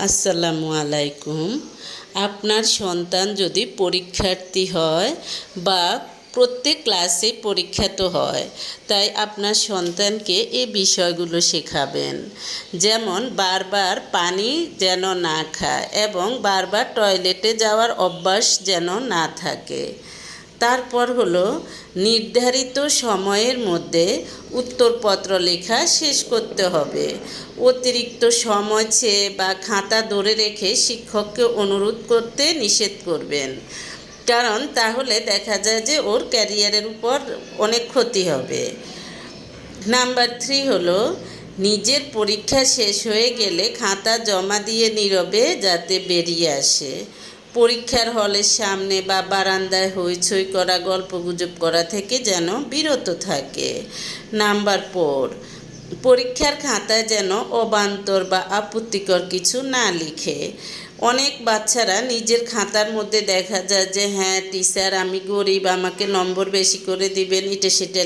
আসসালামু আলাইকুম। আপনার সন্তান যদি পরীক্ষার্থী হয় বা প্রত্যেক ক্লাসে পরীক্ষা তো হয়, তাই আপনার সন্তানকে এই বিষয়গুলো শেখাবেন। যেমন বারবার পানি যেন না খায় এবং বারবার টয়লেটে যাওয়ার অভ্যাস যেন না থাকে। তারপর হলো নির্ধারিত সময়ের মধ্যে উত্তরপত্র লেখা শেষ করতে হবে। অতিরিক্ত সময় চেয়ে বা খাতা ধরে রেখে শিক্ষককে অনুরোধ করতে নিষেধ করবেন, কারণ তাহলে দেখা যায় যে ওর ক্যারিয়ারের উপর অনেক ক্ষতি হবে। নাম্বার 3 হলো নিজের পরীক্ষা শেষ হয়ে গেলে খাতা জমা দিয়ে নীরবে যাতে বেরিয়ে আসে। পরীক্ষার হলের সামনে বা বারান্দায় হইচই করা, গল্পগুজব করা থেকে যেন বিরত থাকে। নাম্বার 4, পরীক্ষার খাতায় যেন অবান্তর বা আপত্তিকর কিছু না লিখে। অনেক বাচ্চারা নিজের খাতার মধ্যে দেখা যায় যে হ্যাঁ টিচার আমি গরিব, আমাকে নম্বর বেশি করে দিবেন, এটা সেটা